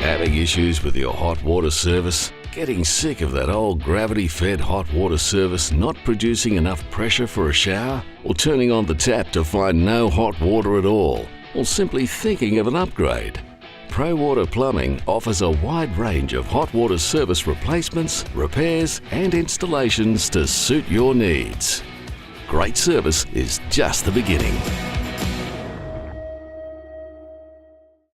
Having issues with your hot water service? Getting sick of that old gravity-fed hot water service not producing enough pressure for a shower? Or turning on the tap to find no hot water at all? Or simply thinking of an upgrade? ProWater Plumbing offers a wide range of hot water service replacements, repairs and installations to suit your needs. Great service is just the beginning.